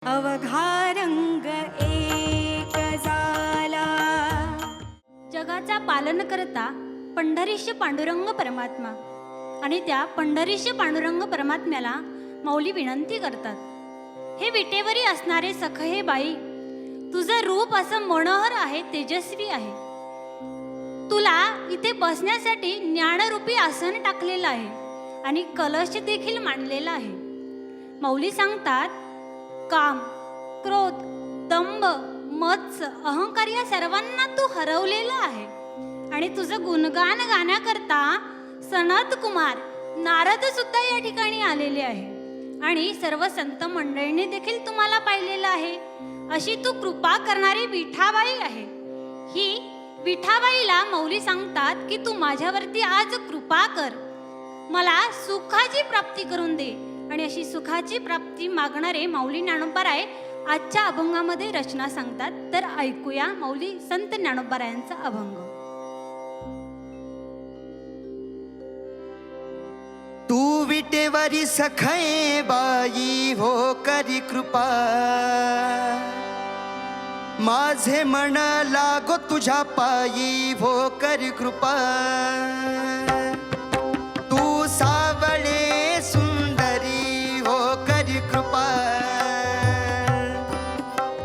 अवघा रंग एक झाला. जगाचा पालन करता पंढरीश पांडुरंग परमात्मा आणि त्या पंढरीश पांडुरंग परमात्म्याला माऊली विनंती करतात. हे विटेवरी असणारे सखहे बाई, तुझं रूप असं मनोहर आहे, तेजस्वी आहे. तुला इथे बसण्यासाठी ज्ञानरूपी आसन टाकलेलं आहे आणि कलश देखील मांडलेला आहे. माऊली सांगतात, काम, क्रोध, दंभ, मत्स, अहंकार या सर्वांना तू हरवलेला आहे आणि तुझं गुणगान गाण्याकरता सनत कुमार नारद सुद्धा या ठिकाणी आलेले आहे आणि सर्व संत मंडळींनी देखील तुम्हाला पाहिलेलं आहे. अशी तू कृपा करणारी विठाबाई आहे. ही विठाबाईला माऊली सांगतात की तू माझ्यावरती आज कृपा कर, मला सुखाची प्राप्ती करून दे. आणि अशी सुखाची प्राप्ती मागणारे माऊली ज्ञानोबाराय आजच्या अभंगामध्ये रचना सांगतात. तर ऐकूया माऊली संत ज्ञानोबारायांचा अभंग. तू विटेवरी सखये बाई हो करी कृपा, माझे मन लागो तुझ्या पायी हो करी कृपा. तू सावळे सुंदरी हो करी कृपा,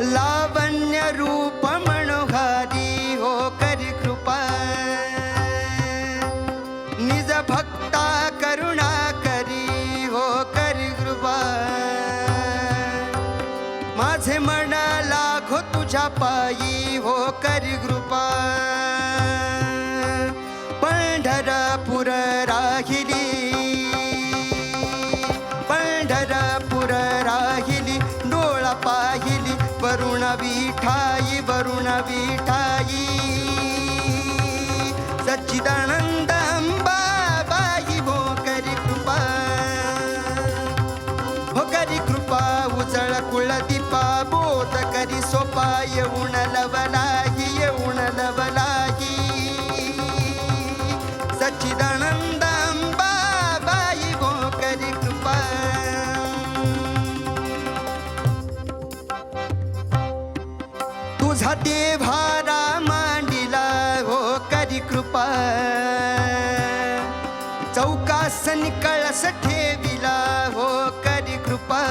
लावण्य रूप मनोहारी हो करी कृपा. निज भक्ता करुणा करी हो करी कृपा, माझे मन लागो तुझ्या पायी हो करी कृपा. पंढरपूर राहिली, पंढरपूर राहिली, डोळा पाहिली वरुण विठाई, वरुण विठाई. सच्चिदानंद अंबा बाई हो करी कृपा, हो करी कृपा. उजळ कुळदीपा बोध करी सोपा, येऊन लवलाही, येऊन लवलाही. सच्चिदानंद अंबा बाई हो करी कृपा. तुझा देव्हारा मांडिला हो करी कृपा, चौकासन कळस ठेविला हो करी कृपा.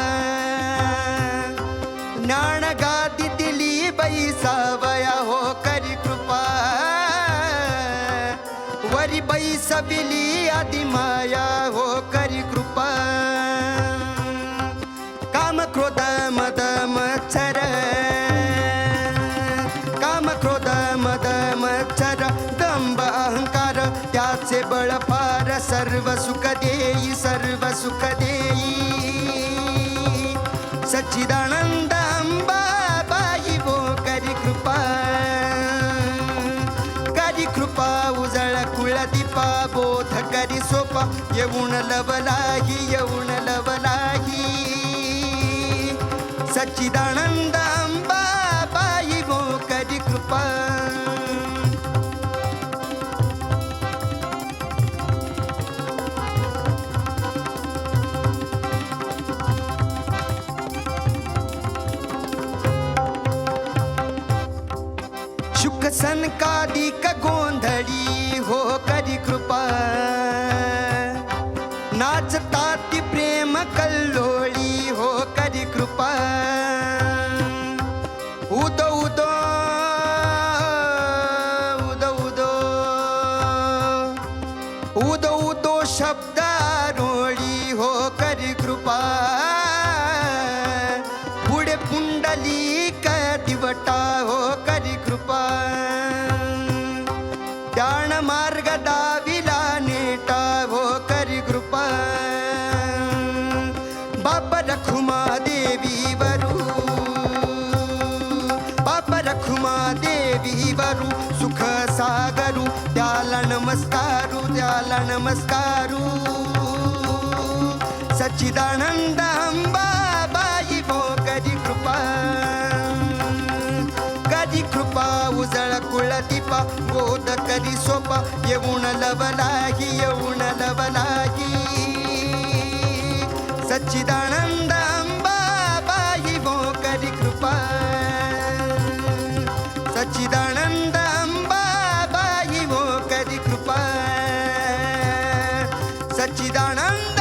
ज्ञान गादी दिली बैसावया हो करी कृपा, वरी बैसविली आदि माया हो करी कृपा. काम क्रोध मद मत्सर, काम क्रोध मद मत्सर, दंभ अहंकार त्याचे बळ फार. सर्व सुख देई, सर्व सुख देई. सच्चिदानंद अंबा बाई हो करी कृपा, करी कृपा. उजळ कुळदीपा बोध करी सोपा, येऊन लवलाही, येऊन लवलाही. सच्चिदानंद अंबा बाई हो करी कृपा. शुक सनकादिक गोंधळी हो करी कृपा, नाचताती प्रेम कल्लोळी हो करी कृपा. उदो उदो उदो उदो उदो उदो शब्द रोळी हो करी कृपा. पुढे पुंडलिक दिवटा हो करी कृपा. ध्यान मार्ग दाविला नेटा हो करी कृपा. बाप रखुमा देवी वरू, बाप रखुमा देवी वरू. सुख सागरू त्याला नमस्कारू, त्याला नमस्कारू. सच्चिदानंद अंबा बाई हो करी कृपा, करी कृपा. उजळ कुळदीपा बोध करी सोपा, येऊन लवलाही, येऊन लवलाही. सच्चिदानंद अंबा बाई हो करी कृपा सच्चिदानंद अंबाबाई हो करी कृपा सच्चिदानंद